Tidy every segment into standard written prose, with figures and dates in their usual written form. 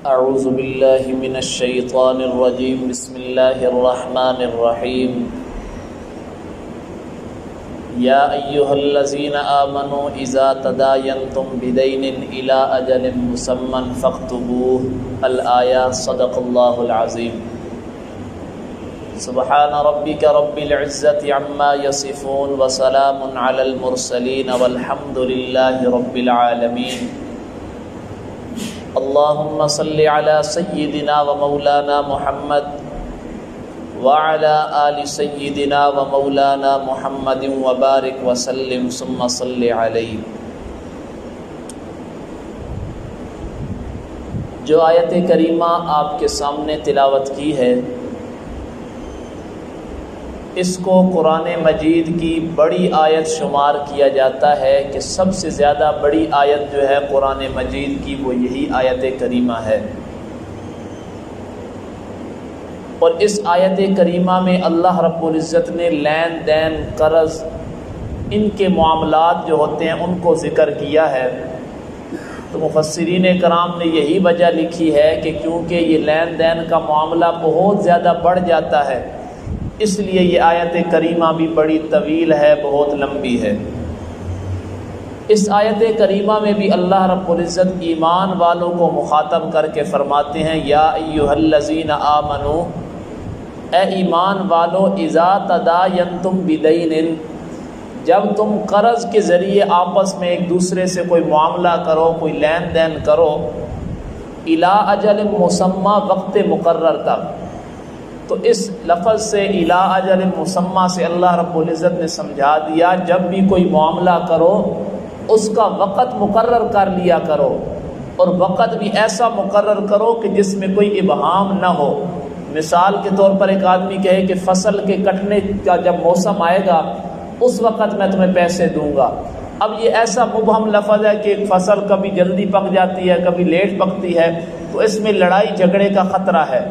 اعوذ باللہ من الشیطان الرجیم بسم اللہ الرحمن الرحیم یا ایہا الذین آمنوا اذا تداینتم بدین الی اجل مسمی فاکتبوہ الآیہ صدق اللہ العظیم سبحان ربک رب العزت عما یصفون وسلام علی المرسلین والحمد للہ رب العالمین اللہم صلی علی سیدنا و مولانا محمد وعلی آل سیدنا و مولانا محمد وبارک وسلم ثم صلی علیہ۔ جو آیت کریمہ آپ کے سامنے تلاوت کی ہے، اس کو قرآن مجید کی بڑی آیت شمار کیا جاتا ہے کہ سب سے زیادہ بڑی آیت جو ہے قرآن مجید کی وہ یہی آیت کریمہ ہے۔ اور اس آیت کریمہ میں اللہ رب العزت نے لین دین، قرض، ان کے معاملات جو ہوتے ہیں ان کو ذکر کیا ہے۔ تو مفسرین کرام نے یہی وجہ لکھی ہے کہ کیونکہ یہ لین دین کا معاملہ بہت زیادہ بڑھ جاتا ہے، اس لیے یہ آیت کریمہ بھی بڑی طویل ہے، بہت لمبی ہے۔ اس آیت کریمہ میں بھی اللہ رب العزت ایمان والوں کو مخاطب کر کے فرماتے ہیں یا ایھا الذین آمنوا، اے ایمان والو، اذا تداینتم بدین، جب تم قرض کے ذریعے آپس میں ایک دوسرے سے کوئی معاملہ کرو، کوئی لین دین کرو، الی اجل مسمی، وقت مقرر تک۔ تو اس لفظ سے الی اجل مسمی سے اللہ رب العزت نے سمجھا دیا جب بھی کوئی معاملہ کرو اس کا وقت مقرر کر لیا کرو، اور وقت بھی ایسا مقرر کرو کہ جس میں کوئی ابہام نہ ہو۔ مثال کے طور پر ایک آدمی کہے کہ فصل کے کٹنے کا جب موسم آئے گا اس وقت میں تمہیں پیسے دوں گا۔ اب یہ ایسا مبہم لفظ ہے کہ فصل کبھی جلدی پک جاتی ہے، کبھی لیٹ پکتی ہے، تو اس میں لڑائی جھگڑے کا خطرہ ہے۔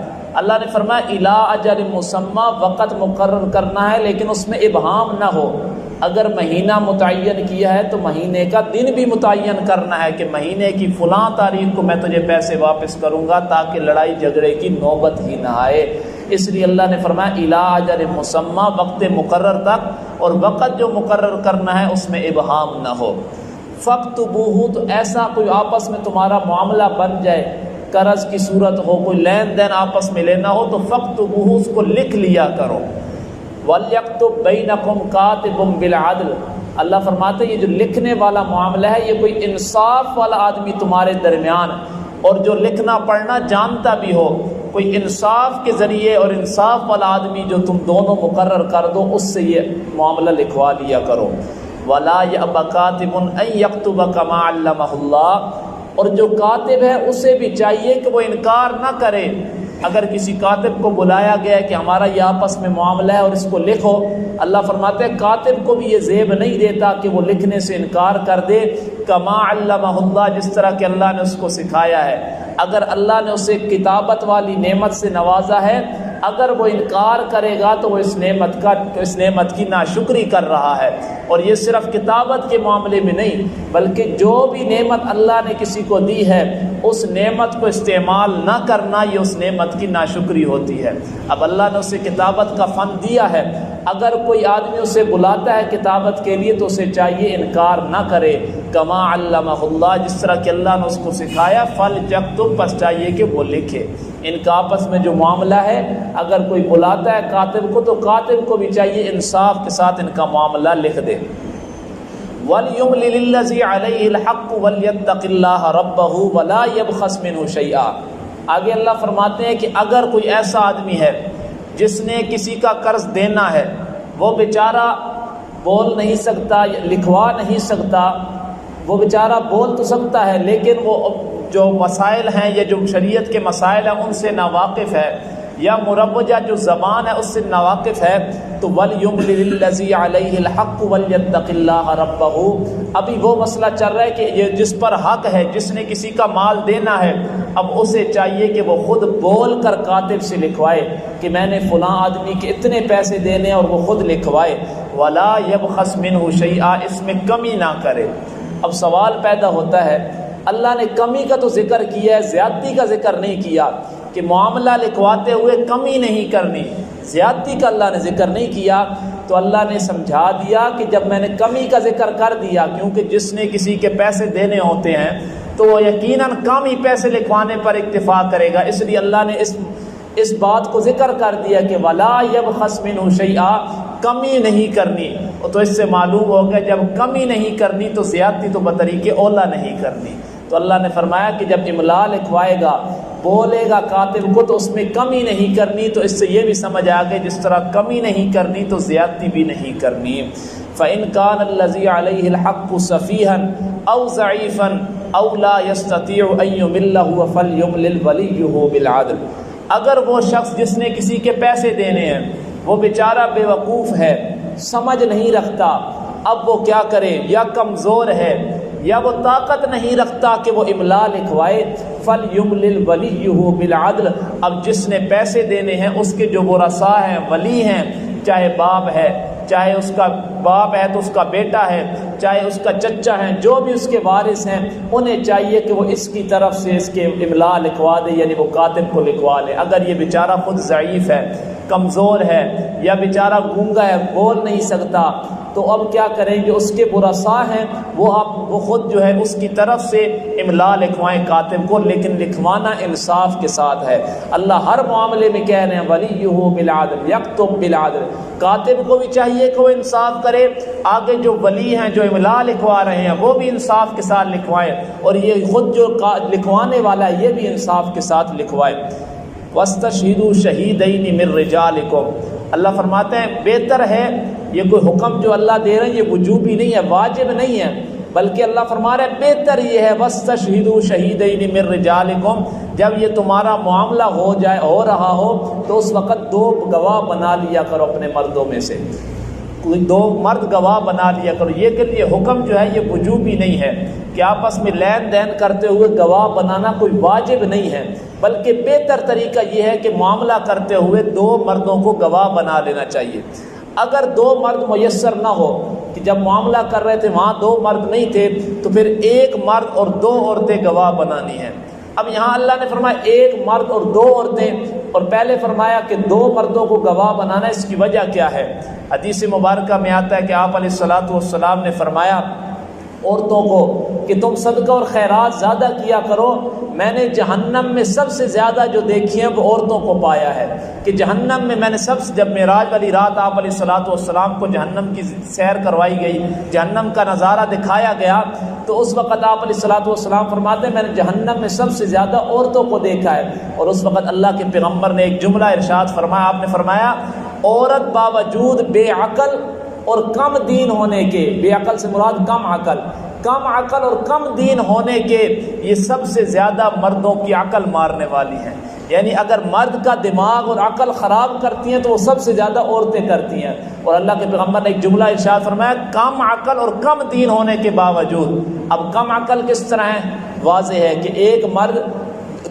اللہ نے فرمایا الی اجل مسمی، وقت مقرر کرنا ہے لیکن اس میں ابہام نہ ہو۔ اگر مہینہ متعین کیا ہے تو مہینے کا دن بھی متعین کرنا ہے کہ مہینے کی فلاں تاریخ کو میں تجھے پیسے واپس کروں گا، تاکہ لڑائی جھگڑے کی نوبت ہی نہ آئے۔ اس لیے اللہ نے فرمایا الی اجل مسمی، وقت مقرر تک، اور وقت جو مقرر کرنا ہے اس میں ابہام نہ ہو۔ فاکتبوہ، تو ایسا کوئی آپس میں تمہارا معاملہ بن جائے، قرض کی صورت ہو، کوئی لین دین آپس میں لینا ہو، تو فاکتبوہ، اس کو لکھ لیا کرو۔ وَلْيَكْتُبْ بَيْنَكُمْ كَاتِبٌ بِالْعَدْلِ، اللہ فرماتے ہیں یہ جو لکھنے والا معاملہ ہے یہ کوئی انصاف والا آدمی تمہارے درمیان، اور جو لکھنا پڑھنا جانتا بھی ہو، کوئی انصاف کے ذریعے اور انصاف والا آدمی جو تم دونوں مقرر کر دو، اس سے یہ معاملہ لکھوا لیا کرو۔ وَلَا يَأْبَ كَاتِبٌ أَن يَكْتُبَ كَمَا عَلَّمَهُ اللَّهُ، اور جو کاتب ہے اسے بھی چاہیے کہ وہ انکار نہ کرے۔ اگر کسی کاتب کو بلایا گیا ہے کہ ہمارا یہ آپس میں معاملہ ہے اور اس کو لکھو، اللہ فرماتے ہیں کاتب کو بھی یہ زیب نہیں دیتا کہ وہ لکھنے سے انکار کر دے، کما علمہ اللہ، جس طرح کہ اللہ نے اس کو سکھایا ہے۔ اگر اللہ نے اسے کتابت والی نعمت سے نوازا ہے، اگر وہ انکار کرے گا تو وہ اس نعمت کی ناشکری کر رہا ہے۔ اور یہ صرف کتابت کے معاملے میں نہیں، بلکہ جو بھی نعمت اللہ نے کسی کو دی ہے اس نعمت کو استعمال نہ کرنا، یہ اس نعمت کی ناشکری ہوتی ہے۔ اب اللہ نے اسے کتابت کا فن دیا ہے، اگر کوئی آدمی اسے بلاتا ہے کتابت کے لیے تو اسے چاہیے انکار نہ کرے، کما علمہ اللہ، جس طرح کہ اللہ نے اس کو سکھایا۔ فَلْيَكْتُبْ، پس چاہیے کہ وہ لکھے۔ ان کا آپس میں جو معاملہ ہے، اگر کوئی بلاتا ہے کاتب کو تو کاتب کو بھی چاہیے انصاف کے ساتھ ان کا معاملہ لکھ دے۔ وَلْيُمْلِلِ الَّذِي عَلَيْهِ الْحَقُّ وَلْيَتَّقِ اللَّهَ رَبَّهُ وَلَا يَبْخَسْ مِنْهُ شَيْئًا۔ آگے اللہ فرماتے ہیں کہ اگر کوئی ایسا آدمی ہے جس نے کسی کا قرض دینا ہے، وہ بیچارہ بول نہیں سکتا، لکھوا نہیں سکتا، وہ بیچارہ بول تو سکتا ہے لیکن وہ جو مسائل ہیں یا جو شریعت کے مسائل ہیں ان سے ناواقف ہے، یا مروجہ جو زبان ہے اس سے ناواقف ہے، تو وَلْيُمْلِلِ الَّذِي عَلَيْهِ الْحَقُّ وَلْيَتَّقِ اللَّهَ رَبَّهُ۔ ابھی وہ مسئلہ چل رہا ہے کہ یہ جس پر حق ہے، جس نے کسی کا مال دینا ہے، اب اسے چاہیے کہ وہ خود بول کر کاتب سے لکھوائے کہ میں نے فلاں آدمی کے اتنے پیسے دینے، اور وہ خود لکھوائے۔ وَلَا يَبْخَسْ مِنْهُ شَيْئًا، اس میں کمی نہ کرے۔ اب سوال پیدا ہوتا ہے اللہ نے کمی کا تو ذکر کیا ہے، زیادتی کا ذکر نہیں کیا کہ معاملہ لکھواتے ہوئے کمی نہیں کرنی، زیادتی کا اللہ نے ذکر نہیں کیا۔ تو اللہ نے سمجھا دیا کہ جب میں نے کمی کا ذکر کر دیا، کیونکہ جس نے کسی کے پیسے دینے ہوتے ہیں تو وہ یقیناً کم ہی پیسے لکھوانے پر اکتفا کرے گا، اس لیے اللہ نے اس بات کو ذکر کر دیا کہ وَلَا يَبْخَسْ مِنْهُ شَيْئًا، کمی نہیں کرنی۔ تو اس سے معلوم ہو گیا جب کمی نہیں کرنی تو زیادتی تو بطریق اولا نہیں کرنی۔ تو اللہ نے فرمایا کہ جب املا لکھوائے گا، بولے گا کاتب کو، تو اس میں کمی نہیں کرنی۔ تو اس سے یہ بھی سمجھ آ گئی جس طرح کمی نہیں کرنی تو زیادتی بھی نہیں کرنی۔ فَإِنْ كَانَ الَّذِي عَلَيْهِ الْحَقُّ سَفِيهًا أَوْ ضَعِيفًا أَوْ لَا يَسْتَطِيعُ أَن يُمِلَّهُ فَلْيُمْلِلْ وَلِيُّهُ بِالْعَدْلِ، اگر وہ شخص جس نے کسی کے پیسے دینے ہیں وہ بیچارہ بے وقوف ہے، سمجھ نہیں رکھتا، اب وہ کیا کرے؟ یا کمزور ہے یا وہ طاقت نہیں رکھتا کہ وہ املا لکھوائے، فَلْيُمْلِلْ وَلِيُّهُ بِالْعَدْلِ، اب جس نے پیسے دینے ہیں اس کے جو ورثاء ہیں، ولی ہیں، چاہے باپ ہے، چاہے اس کا باپ ہے تو اس کا بیٹا ہے، چاہے اس کا چچا ہے، جو بھی اس کے وارث ہیں، انہیں چاہیے کہ وہ اس کی طرف سے اس کے املا لکھوا دے، یعنی وہ کاتب کو لکھوا لے۔ اگر یہ بیچارہ خود ضعیف ہے، کمزور ہے، یا بیچارہ گونگا ہے، بول نہیں سکتا، تو اب کیا کریں گے؟ اس کے ورثاء ہیں وہ خود جو ہے اس کی طرف سے املا لکھوائیں کاتب کو، لیکن لکھوانا انصاف کے ساتھ ہے۔ اللہ ہر معاملے میں کہہ رہے ہیں وَلِيُّهُ بِالْعَدْلِ یکتب بِالْعَدْلِ، کاتب کو بھی چاہیے کہ وہ انصاف کرے، آگے جو ولی ہیں جو املا لکھوا رہے ہیں وہ بھی انصاف کے ساتھ لکھوائیں، اور یہ خود جو لکھوانے والا ہے یہ بھی انصاف کے ساتھ لکھوائے۔ وَاسْتَشْهِدُوا شَهِيدَيْنِ مِن رِّجَالِكُمْ، اللہ فرماتے ہیں بہتر ہے، یہ کوئی حکم جو اللہ دے رہے ہیں یہ وجوبی نہیں ہے، واجب نہیں ہے، بلکہ اللہ فرما رہے ہیں بہتر یہ ہے وَاسْتَشْهِدُوا شَهِيدَيْنِ مِن رِّجَالِكُمْ، جب یہ تمہارا معاملہ ہو رہا ہو تو اس وقت 2 گواہ بنا لیا کرو اپنے مردوں میں سے، کوئی 2 مرد گواہ بنا لیا کرو۔ یہ حکم جو ہے یہ وجوبی نہیں ہے کہ آپس میں لین دین کرتے ہوئے گواہ بنانا کوئی واجب نہیں ہے، بلکہ بہتر طریقہ یہ ہے کہ معاملہ کرتے ہوئے 2 مردوں کو گواہ بنا لینا چاہیے۔ اگر 2 مرد میسر نہ ہو کہ جب معاملہ کر رہے تھے وہاں 2 مرد نہیں تھے تو پھر 1 مرد اور 2 عورتیں گواہ بنانی ہیں۔ اب یہاں اللہ نے فرمایا 1 مرد اور 2 عورتیں، اور پہلے فرمایا کہ 2 مردوں کو گواہ بنانا، اس کی وجہ کیا ہے؟ حدیث مبارکہ میں آتا ہے کہ آپ علیہ الصلاۃ والسلام نے فرمایا عورتوں کو کہ تم صدقہ اور خیرات زیادہ کیا کرو، میں نے جہنم میں سب سے زیادہ جو دیکھی ہیں وہ عورتوں کو پایا ہے، کہ جہنم میں نے جب معراج والی رات آپ علیہ الصلاۃ والسلام کو جہنم کی سیر کروائی گئی، جہنم کا نظارہ دکھایا گیا، تو اس وقت آپ علیہ الصلاۃ والسلام فرماتے ہیں میں نے جہنم میں سب سے زیادہ عورتوں کو دیکھا ہے۔ اور اس وقت اللہ کے پیغمبر نے ایک جملہ ارشاد فرمایا، آپ نے فرمایا عورت باوجود بے عقل اور کم دین ہونے کے، بے عقل سے مراد کم عقل اور کم دین ہونے کے، یہ سب سے زیادہ مردوں کی عقل مارنے والی ہیں۔ یعنی اگر مرد کا دماغ اور عقل خراب کرتی ہیں تو وہ سب سے زیادہ عورتیں کرتی ہیں۔ اور اللہ کے پیغمبر نے ایک جملہ ارشاد فرمایا کم عقل اور کم دین ہونے کے باوجود۔ اب کم عقل کس طرح ہے؟ واضح ہے کہ 1 مرد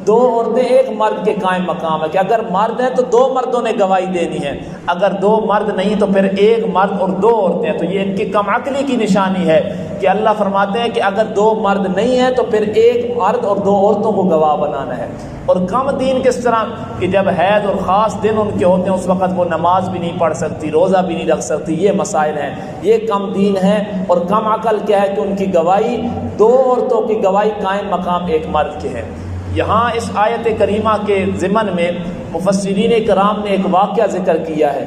2 عورتیں 1 مرد کے قائم مقام ہے، کہ اگر مرد ہیں تو 2 مردوں نے گواہی دینی ہے، اگر 2 مرد نہیں تو پھر 1 مرد اور 2 عورتیں، تو یہ ان کی کم عقلی کی نشانی ہے کہ اللہ فرماتے ہیں کہ اگر 2 مرد نہیں ہیں تو پھر 1 مرد اور 2 عورتوں کو گواہ بنانا ہے۔ اور کم دین کس طرح؟ کہ جب حیض اور خاص دن ان کے ہوتے ہیں اس وقت وہ نماز بھی نہیں پڑھ سکتی، روزہ بھی نہیں رکھ سکتی، یہ مسائل ہیں، یہ کم دین ہے۔ اور کم عقل کیا ہے کہ ان کی گواہی 2 عورتوں کی گواہی قائم مقام 1 مرد کے ہے۔ یہاں اس آیت کریمہ کے ضمن میں مفسرین کرام نے ایک واقعہ ذکر کیا ہے۔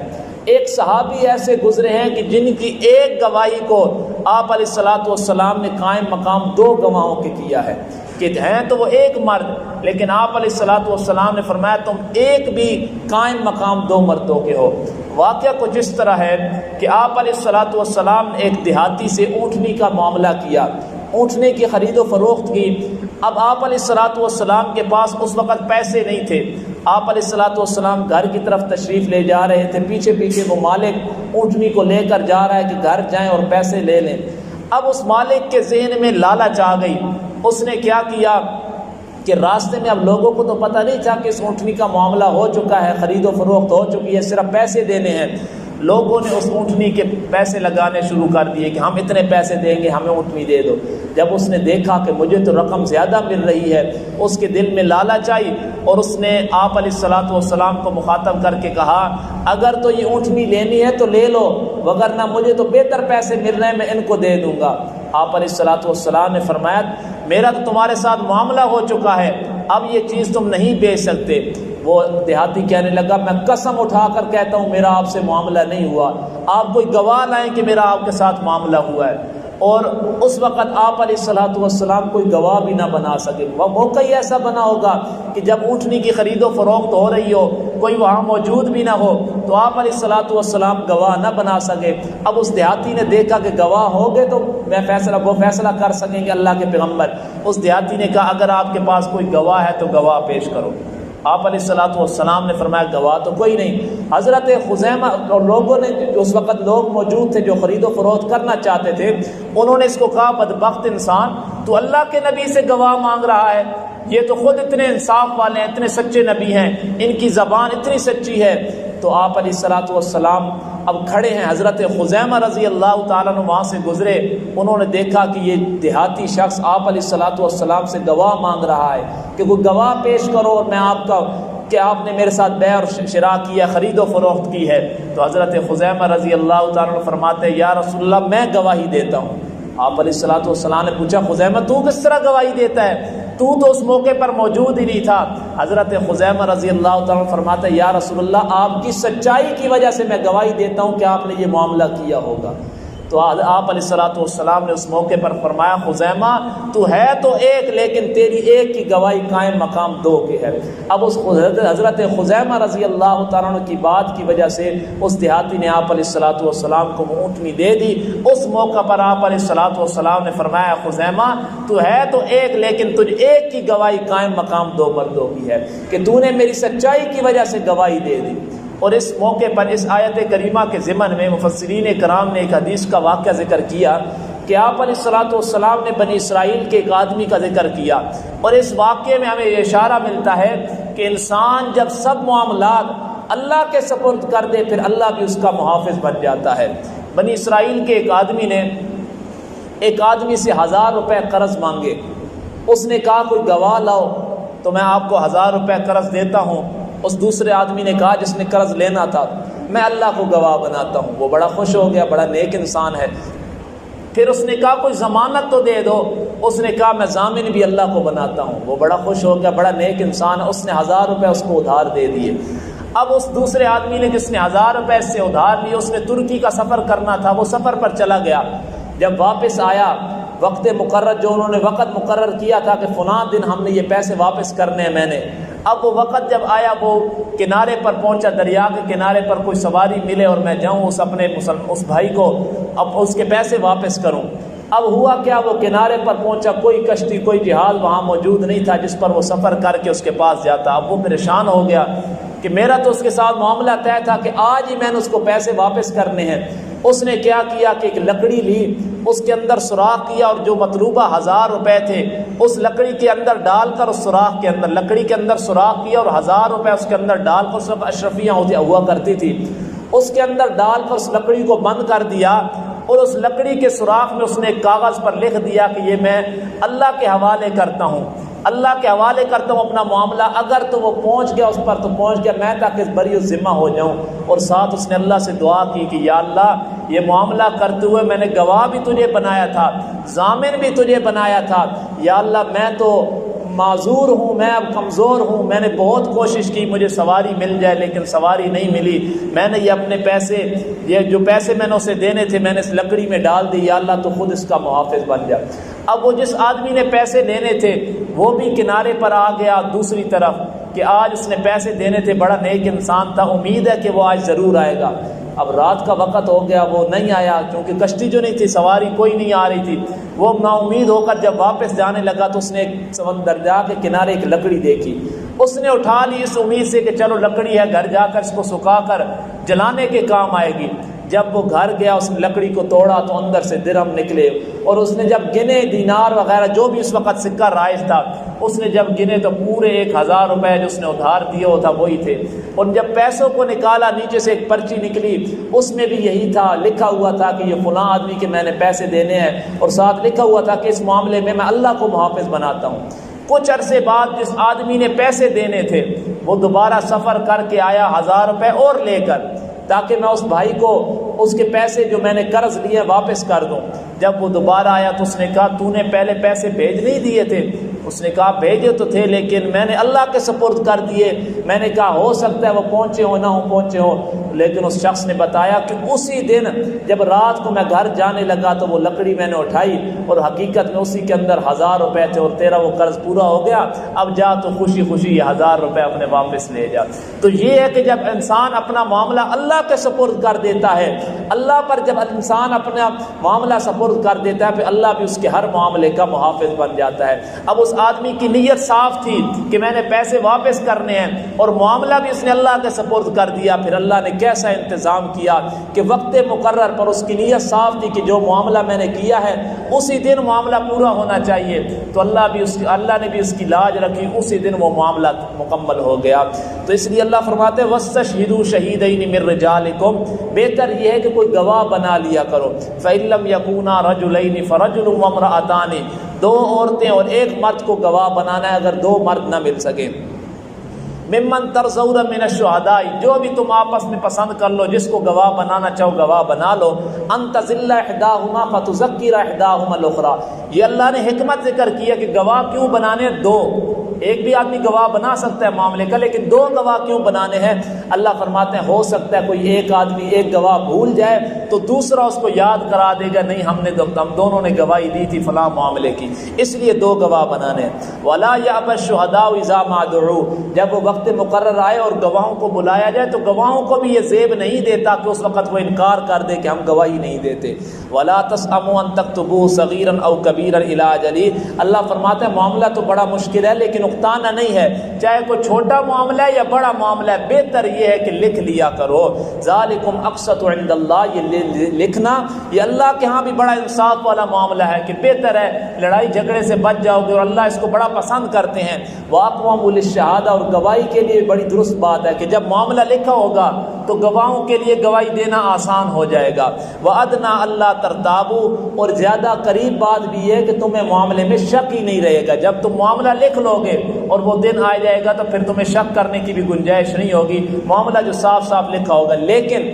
ایک صحابی ایسے گزرے ہیں کہ جن کی 1 گواہی کو آپ علیہ الصلاۃ والسلام نے قائم مقام 2 گواہوں کے کیا ہے، کہ ہیں تو وہ 1 مرد، لیکن آپ علیہ الصلاۃ والسلام نے فرمایا تم 1 بھی قائم مقام 2 مردوں کے ہو۔ واقعہ کچھ اس طرح ہے کہ آپ علیہ الصلاۃ والسلام نے ایک دیہاتی سے اونٹنی کا معاملہ کیا، اونٹنے کی خرید و فروخت کی۔ اب آپ علیہ الصلاۃ والسلام کے پاس اس وقت پیسے نہیں تھے، آپ علیہ الصلاۃ والسلام گھر کی طرف تشریف لے جا رہے تھے، پیچھے پیچھے وہ مالک اونٹنی کو لے کر جا رہا ہے کہ گھر جائیں اور پیسے لے لیں۔ اب اس مالک کے ذہن میں لالچ آ گئی، اس نے کیا کیا کہ راستے میں، اب لوگوں کو تو پتہ نہیں تھا کہ اس اونٹنی کا معاملہ ہو چکا ہے، خرید و فروخت ہو چکی ہے، صرف پیسے دینے ہیں، لوگوں نے اس اونٹنی کے پیسے لگانے شروع کر دیے کہ ہم اتنے پیسے دیں گے، ہمیں اونٹنی دے دو۔ جب اس نے دیکھا کہ مجھے تو رقم زیادہ مل رہی ہے، اس کے دل میں لالچ آئی اور اس نے آپ علیہ الصلوۃ والسلام کو مخاطب کر کے کہا اگر تو یہ اونٹنی لینی ہے تو لے لو، وگرنہ مجھے تو بہتر پیسے مل رہے ہیں، میں ان کو دے دوں گا۔ آپ علیہ الصلوۃ والسلام نے فرمایا میرا تو تمہارے ساتھ معاملہ ہو چکا ہے، اب یہ چیز تم نہیں بیچ سکتے۔ وہ دیہاتی کہنے لگا میں قسم اٹھا کر کہتا ہوں میرا آپ سے معاملہ نہیں ہوا، آپ کوئی گواہ لائیں کہ میرا آپ کے ساتھ معاملہ ہوا ہے۔ اور اس وقت آپ علیہ الصلوۃ والسلام کوئی گواہ بھی نہ بنا سکے۔ وہ موقع ہی ایسا بنا ہوگا کہ جب اونٹنی کی خرید و فروخت ہو رہی ہو، کوئی وہاں موجود بھی نہ ہو، تو آپ علیہ الصلوۃ والسلام گواہ نہ بنا سکے۔ اب اس دیہاتی نے دیکھا کہ گواہ ہو گئے تو وہ فیصلہ کر سکیں گے اللہ کے پیغمبر۔ اس دیہاتی نے کہا اگر آپ کے پاس کوئی گواہ ہے تو گواہ پیش کرو۔ آپ علیہ الصلوۃ والسلام نے فرمایا گواہ تو کوئی نہیں۔ حضرت خزیمہ اور لوگوں نے اس وقت لوگ موجود تھے جو خرید و فروخت کرنا چاہتے تھے، انہوں نے اس کو کہا بدبخت انسان، تو اللہ کے نبی سے گواہ مانگ رہا ہے، یہ تو خود اتنے انصاف والے ہیں، اتنے سچے نبی ہیں، ان کی زبان اتنی سچی ہے۔ تو آپ علیہ الصلوۃ والسلام اب کھڑے ہیں، حضرت خزیمہ رضی اللہ تعالیٰ عنہ وہاں سے گزرے، انہوں نے دیکھا کہ یہ دیہاتی شخص آپ علیہ الصلوۃ والسلام سے گواہ مانگ رہا ہے کہ کوئی گواہ پیش کرو اور میں آپ کا کہ آپ نے میرے ساتھ بیع اور شراء کیا، خرید و فروخت کی ہے۔ تو حضرت خزیمہ رضی اللہ تعالیٰ عنہ فرماتے ہیں یا رسول اللہ میں گواہی دیتا ہوں۔ آپ علیہ الصلوۃ والسلام نے پوچھا خزیمہ تو کس طرح گواہی دیتا ہے، تو اس موقع پر موجود ہی نہیں تھا۔ حضرت خزیمہ رضی اللہ تعالیٰ عنہ فرماتے ہیں یا رسول اللہ آپ کی سچائی کی وجہ سے میں گواہی دیتا ہوں کہ آپ نے یہ معاملہ کیا ہوگا۔ تو آپ علیہ الصلوۃ والسلام نے اس موقع پر فرمایا خزیمہ تو ہے تو ایک، لیکن تیری ایک کی گواہی قائم مقام دو کی ہے۔ اب اس حضرت خزیمہ رضی اللہ تعالیٰ عنہ کی بات کی وجہ سے اس دیہاتی نے آپ علیہ الصلوۃ والسلام کو اونٹنی دے دی۔ اس موقع پر آپ علیہ الصلوۃ والسلام نے فرمایا خزیمہ تو ہے تو ایک، لیکن تجھ ایک کی گواہی قائم مقام دو مردوں کی ہے کہ تو نے میری سچائی کی وجہ سے گواہی دے دی۔ اور اس موقع پر اس آیت کریمہ کے ضمن میں مفسرین کرام نے ایک حدیث کا واقعہ ذکر کیا کہ آپ علیہ الصلوۃ والسلام نے بنی اسرائیل کے ایک آدمی کا ذکر کیا، اور اس واقعے میں ہمیں یہ اشارہ ملتا ہے کہ انسان جب سب معاملات اللہ کے سپرد کر دے پھر اللہ بھی اس کا محافظ بن جاتا ہے۔ بنی اسرائیل کے ایک آدمی نے ایک آدمی سے 1000 روپے قرض مانگے، اس نے کہا کوئی گواہ لاؤ تو میں آپ کو 1000 روپے قرض دیتا ہوں۔ اس دوسرے آدمی نے کہا جس نے قرض لینا تھا میں اللہ کو گواہ بناتا ہوں۔ وہ بڑا خوش ہو گیا، بڑا نیک انسان ہے۔ پھر اس نے کہا کوئی ضمانت تو دے دو، اس نے کہا میں ضامن بھی اللہ کو بناتا ہوں۔ وہ بڑا خوش ہو گیا، بڑا نیک انسان ہے، اس نے 1000 روپے اس کو ادھار دے دیے۔ اب اس دوسرے آدمی نے جس نے 1000 روپے اس سے ادھار لیے، اس نے ترکی کا سفر کرنا تھا، وہ سفر پر چلا گیا۔ جب واپس آیا وقت مقرر جو انہوں نے وقت مقرر کیا تھا کہ فلاں دن ہم نے یہ پیسے واپس کرنے ہیں میں نے، اب وہ وقت جب آیا وہ کنارے پر پہنچا، دریا کے کنارے پر کوئی سواری ملے اور میں جاؤں اس بھائی کو اب اس کے پیسے واپس کروں۔ اب ہوا کیا، وہ کنارے پر پہنچا، کوئی کشتی کوئی جہاز وہاں موجود نہیں تھا جس پر وہ سفر کر کے اس کے پاس جاتا۔ اب وہ پریشان ہو گیا کہ میرا تو اس کے ساتھ معاملہ طے تھا کہ آج ہی میں نے اس کو پیسے واپس کرنے ہیں۔ اس نے کیا کیا کہ ایک لکڑی لی، اس کے اندر سوراخ کیا اور جو مطلوبہ 1000 روپے تھے اس لکڑی کے اندر ڈال کر اس سوراخ کے اندر لکڑی کے اندر سوراخ کیا اور 1000 روپے اس کے اندر ڈال کر، سب اشرفیاں ہوا کرتی تھی، اس کے اندر ڈال کر اس لکڑی کو بند کر دیا، اور اس لکڑی کے سوراخ میں اس نے ایک کاغذ پر لکھ دیا کہ یہ میں اللہ کے حوالے کرتا ہوں، اللہ کے حوالے کرتا ہوں اپنا معاملہ، اگر تو وہ پہنچ گیا اس پر تو پہنچ گیا، میں تاکہ بری ذمہ ہو جاؤں۔ اور ساتھ اس نے اللہ سے دعا کی کہ یا اللہ یہ معاملہ کرتے ہوئے میں نے گواہ بھی تجھے بنایا تھا، ضامن بھی تجھے بنایا تھا، یا اللہ میں تو معذور ہوں، میں اب کمزور ہوں، میں نے بہت کوشش کی مجھے سواری مل جائے لیکن سواری نہیں ملی، میں نے یہ اپنے پیسے، یہ جو پیسے میں نے اسے دینے تھے میں نے اس لکڑی میں ڈال دی، یا اللہ تو خود اس کا محافظ بن جا۔ اب وہ جس آدمی نے پیسے لینے تھے وہ بھی کنارے پر آ گیا دوسری طرف کہ آج اس نے پیسے دینے تھے، بڑا نیک انسان تھا، امید ہے کہ وہ آج ضرور آئے گا۔ اب رات کا وقت ہو گیا، وہ نہیں آیا کیونکہ کشتی جو نہیں تھی، سواری کوئی نہیں آ رہی تھی۔ وہ نا امید ہو کر جب واپس جانے لگا تو اس نے ایک سمندر دریا کے کنارے ایک لکڑی دیکھی، اس نے اٹھا لی اس امید سے کہ چلو لکڑی ہے، گھر جا کر اس کو سکھا کر جلانے کے کام آئے گی۔ جب وہ گھر گیا اس نے لکڑی کو توڑا تو اندر سے درہم نکلے، اور اس نے جب گنے دینار وغیرہ جو بھی اس وقت سکہ رائج تھا، اس نے جب گنے تو پورے 1000 روپے جو اس نے ادھار دیے وہ تھا وہی تھے۔ اور جب پیسوں کو نکالا نیچے سے ایک پرچی نکلی، اس میں بھی یہی تھا، لکھا ہوا تھا کہ یہ فلاں آدمی کے میں نے پیسے دینے ہیں، اور ساتھ لکھا ہوا تھا کہ اس معاملے میں میں اللہ کو محافظ بناتا ہوں۔ کچھ عرصے بعد جس آدمی نے پیسے دینے تھے وہ دوبارہ سفر کر کے آیا 1000 روپے اور لے کر، تاکہ میں اس بھائی کو اس کے پیسے جو میں نے قرض لیے واپس کر دوں۔ جب وہ دوبارہ آیا تو اس نے کہا تو نے پہلے پیسے بھیج نہیں دیے تھے؟ اس نے کہا بھیجے تو تھے لیکن میں نے اللہ کے سپرد کر دیے۔ میں نے کہا ہو سکتا ہے وہ پہنچے ہو نہ ہو پہنچے ہو، لیکن اس شخص نے بتایا کہ اسی دن جب رات کو میں گھر جانے لگا تو وہ لکڑی میں نے اٹھائی اور حقیقت میں اسی کے اندر 1000 روپے تھے اور تیرا وہ قرض پورا ہو گیا، اب جا تو خوشی خوشی یہ 1000 روپے اپنے واپس لے جا۔ تو یہ ہے کہ جب انسان اپنا معاملہ اللہ کے سپرد کر دیتا ہے، اللہ پر جب انسان اپنا معاملہ سپرد کر دیتا ہے پھر اللہ بھی اس کے ہر معاملے کا محافظ بن جاتا ہے۔ اب اس آدمی کی نیت صاف تھی کہ میں نے پیسے واپس کرنے ہیں اور معاملہ بھی اس نے اللہ کے سپرد کر دیا، پھر اللہ نے کیسا انتظام کیا کہ وقت مقرر پر اس کی نیت صاف تھی کہ جو معاملہ میں نے کیا ہے اسی دن معاملہ پورا ہونا چاہیے، تو اللہ نے بھی اس کی لاج رکھی، اسی دن وہ معاملہ مکمل ہو گیا۔ تو اس لیے اللہ فرماتے ہیں وَاسْتَشْهِدُوا شَهِيدَيْنِ مِن رِّجَالِكُمْ، بہتر یہ ہے کہ کوئی گواہ بنا لیا کرو۔ فَإِن لَّمْ يَكُونَا رَجُلَيْنِ فَرَجُلٌ وَامْرَأَتَانِ، 2 عورتیں اور 1 مرد کو گواہ بنانا ہے اگر 2 مرد نہ مل سکے۔ ممن ترضون من الشہداء، جو بھی تم آپس میں پسند کر لو، جس کو گواہ بنانا چاہو گواہ بنا لو۔ ان تضل احداہما فتذکر احداہما الاخری، یہ اللہ نے حکمت ذکر کیا کہ گواہ کیوں بنانے 2، ایک بھی آدمی گواہ بنا سکتا ہے معاملے کا لیکن 2 گواہ کیوں بنانے ہیں؟ اللہ فرماتے ہیں ہو سکتا ہے کوئی ایک آدمی ایک گواہ بھول جائے تو دوسرا اس کو یاد کرا دے گا، نہیں ہم دونوں نے گواہی دی تھی فلاں معاملے کی، اس لیے 2 گواہ بنانے ہیں۔ ولا یأبى الشهداء اذا ما دعوا، جب وہ وقت مقرر آئے اور گواہوں کو بلایا جائے تو گواہوں کو بھی یہ زیب نہیں دیتا کہ اس وقت وہ انکار کر دے کہ ہم گواہی نہیں دیتے۔ ولا تسأموا ان تكتبوه صغيرا او كبيرا الى اجل، اللہ فرماتے ہیں معاملہ تو بڑا مشکل ہے لیکن اکتانا نہیں ہے، چاہے کوئی چھوٹا معاملہ ہے یا بڑا معاملہ ہے، بہتر یہ ہے کہ لکھ لیا کرو۔ ذالکم اقسط عند اللہ، یہ لکھنا یہ اللہ کے ہاں بھی بڑا انصاف والا معاملہ ہے کہ بہتر ہے، لڑائی جھگڑے سے بچ جاؤ گے اور اللہ اس کو بڑا پسند کرتے ہیں۔ واقوم للشہادہ، اور گواہی کے لیے بڑی درست بات ہے کہ جب معاملہ لکھا ہوگا تو گواہوں کے لیے گواہی دینا آسان ہو جائے گا۔ وَأَدْنَا أَلَّا تَرْتَابُوا، اور زیادہ قریب بات بھی ہے کہ تمہیں معاملے میں شک ہی نہیں رہے گا، جب تم معاملہ لکھ لو گے اور وہ دن آ جائے گا تو پھر تمہیں شک کرنے کی بھی گنجائش نہیں ہوگی، معاملہ جو صاف صاف لکھا ہوگا۔ لیکن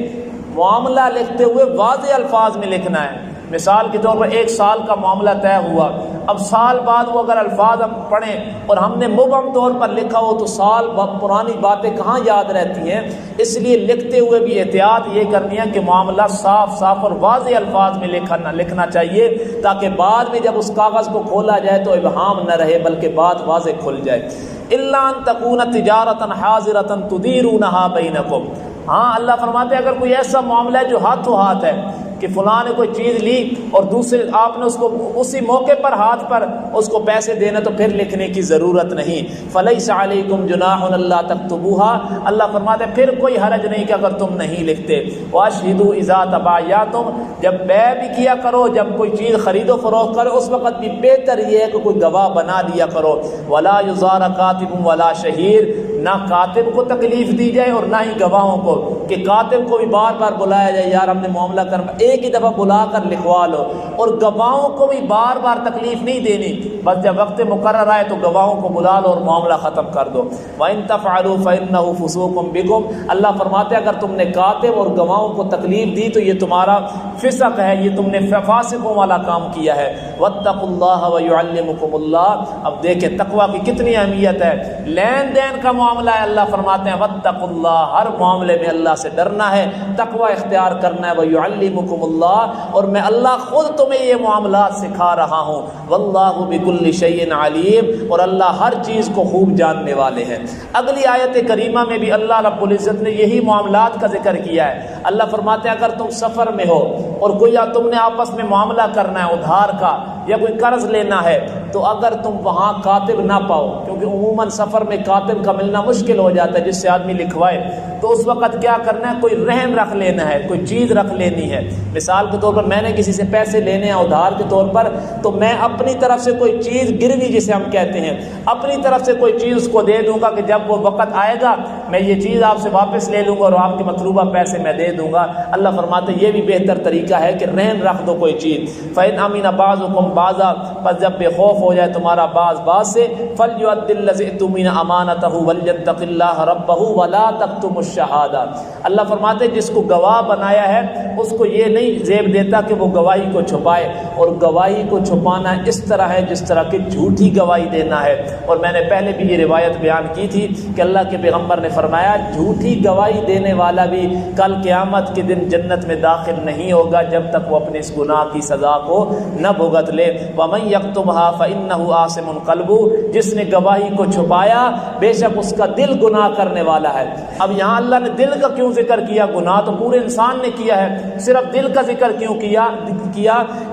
معاملہ لکھتے ہوئے واضح الفاظ میں لکھنا ہے۔ مثال کے طور پر 1 سال کا معاملہ طے ہوا، اب سال بعد وہ اگر الفاظ ہم پڑھیں اور ہم نے مبہم طور پر لکھا ہو تو سال پرانی باتیں کہاں یاد رہتی ہیں، اس لیے لکھتے ہوئے بھی احتیاط یہ کرنی ہے کہ معاملہ صاف صاف اور واضح الفاظ میں لکھنا چاہیے تاکہ بعد میں جب اس کاغذ کو کھولا جائے تو ابہام نہ رہے بلکہ بات واضح کھل جائے۔ الا ان تکون تجارتا حاضرتا تدیرونھا بینکم، ہاں اللہ فرماتے ہیں اگر کوئی ایسا معاملہ ہے جو ہاتھوں ہاتھ ہے کہ فلاں نے کوئی چیز لی اور دوسرے آپ نے اس کو اسی موقع پر ہاتھ پر اس کو پیسے دینے تو پھر لکھنے کی ضرورت نہیں۔ فلیس علیکم جناح الا تکتبوها، اللہ فرماتے ہیں پھر کوئی حرج نہیں کہ اگر تم نہیں لکھتے۔ واشہدوا اذا تبایعتم، جب بیع بھی کیا کرو، جب کوئی چیز خرید و فروخت کرو اس وقت بھی بہتر یہ ہے کہ کوئی گواہ بنا لیا کرو۔ ولا یزار کاتب ولا شہید، نہ کاتب کو تکلیف دی جائے اور نہ ہی گواہوں کو کہ کاتب کو بھی بار بار بلایا جائے، یار ہم نے معاملہ کرنا، ایک ہی دفعہ بلا کر لکھوا لو، اور گواہوں کو بھی بار بار تکلیف نہیں دینی، بس جب وقت مقرر آئے تو گواہوں کو بلا لو اور معاملہ ختم کر دو۔ وَإِن تَفْعَلُوا فَإِنَّهُ فُسُوقٌ بِكُمْ، اللہ فرماتے ہیں اگر تم نے کاتب اور گواہوں کو تکلیف دی تو یہ تمہارا فسق ہے، یہ تم نے فاسقوں والا کام کیا ہے۔ وَاتَّقُوا اللَّهَ وَيُعَلِّمُكُمُ اللَّهُ، اب دیکھیں تقوی کی کتنی اہمیت ہے، لین دین کا معاملہ ہے، اللہ فرماتے ہیں وَاتَّقُوا اللَّهَ، ہر معاملے میں اللہ سے ڈرنا ہے، تقوی اختیار کرنا ہے۔ وَيُعَلِّمُكُمُ اللَّهُ، اور میں اللہ خود تمہیں یہ معاملات سکھا رہا ہوں۔ وَاللَّهُ بِكُلِّ شَيْءٍ عَلِيمٌ، اور اللہ ہر چیز کو خوب جاننے والے ہیں۔ اگلی آیت کریمہ میں بھی اللہ رب العزت نے یہی معاملات کا ذکر کیا ہے۔ اللہ فرماتے ہیں اگر تم سفر میں ہو اور کوئی تم نے آپس میں معاملہ کرنا ہے ادھار کا یا کوئی قرض لینا ہے تو اگر تم وہاں کاتب نہ پاؤ، کیونکہ عموماً سفر میں کاتب کا ملنا مشکل ہو جاتا ہے جس سے آدمی لکھوائے، تو اس وقت کیا کرنا ہے، کوئی رہن رکھ لینا ہے، کوئی چیز رکھ لینی ہے۔ مثال کے طور پر میں نے کسی سے پیسے لینے ہیں ادھار کے طور پر، تو میں اپنی طرف سے کوئی چیز، گروی جسے ہم کہتے ہیں، اپنی طرف سے کوئی چیز اس کو دے دوں گا کہ جب وہ وقت آئے گا میں یہ چیز آپ سے واپس لے لوں گا اور آپ کے مطلوبہ پیسے میں دے دوں گا۔ اللہ فرماتے ہیں یہ بھی بہتر طریقہ ہے کہ رہن رکھ دو کوئی چیز۔ فَإِنْ أَمِنَ بَعْضُكُمْ بَعْضًا، پس جب بے خوف ہو جائے تمہارا بعض سے، فَلْيُؤَدِّ الَّذِي اؤْتُمِنَ أَمَانَتَهُ وَلْيَتَّقِ اللَّهَ رَبَّهُ وَلَا تَكْتُمُوا الشَّهَادَةَ۔ اللہ فرماتے ہیں جس کو گواہ بنایا ہے اس کو یہ نہیں زیب دیتا کہ وہ گواہی کو چھپائے، اور گواہی کو چھپانا اس طرح ہے جس طرح کہ جھوٹی گواہی دینا ہے۔ اور میں نے پہلے بھی یہ روایت بیان کی تھی کہ اللہ کے پیغمبر نے فرمایا جھوٹی گواہی دینے والا بھی کل قیامت کے دن جنت میں داخل نہیں ہوگا جب تک وہ اپنے اس گناہ کی سزا کو نہ بھگت لے۔ وَمَن يَكْتُمْهَا فَإِنَّهُ آثِمٌ قَلْبُهُ، جس نے گواہی کو چھپایا بے شک اس کا دل گناہ کرنے والا ہے۔ اب یہاں اللہ نے دل کا کیوں ذکر کیا؟ گناہ تو پورے انسان نے کیا ہے، صرف دل کا ذکر کیوں کیا؟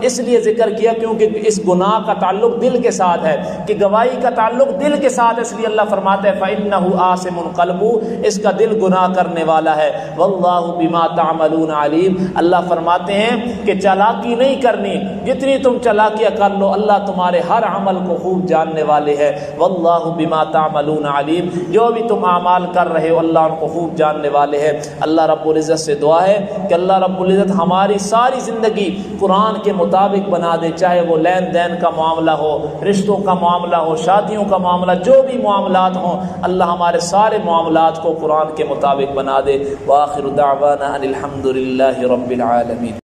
اس لیے ذکر کیا کیونکہ اس گناہ کا تعلق دل کے ساتھ ہے، کہ گواہی کا تعلق دل کے ساتھ، اس لیے اللہ فرماتا ہے فَإِنَّهُ آثِمٌ قَلْبُهُ، اس کا دل گناہ کرنے والا ہے۔ وَاللَّهُ بِمَا تَعْمَلُونَ عَلِيمٌ، اللہ فرماتے ہیں کہ چالاکی نہیں کرنی، جتنی تم چالاکیاں کر لو اللہ تمہارے ہر عمل کو خوب جاننے والے ہے۔ وَاللَّهُ بِمَا تَعْمَلُونَ عَلِيمٌ، جو بھی تم اعمال کر رہے ہو اللہ ان کو خوب جاننے والے ہے۔ اللہ رب العزت سے دعا ہے کہ اللہ رب العزت ہماری ساری زندگی قرآن کے مطابق بنا دے، چاہے وہ لین دین کا معاملہ ہو، رشتوں کا معاملہ ہو، شادیوں کا معاملہ، جو بھی معاملات ہوں اللہ ہمارے سارے معاملات کو قرآن کے مطابق بنا دے۔ وآخر دعوانا ان الحمد للہ رب العالمین۔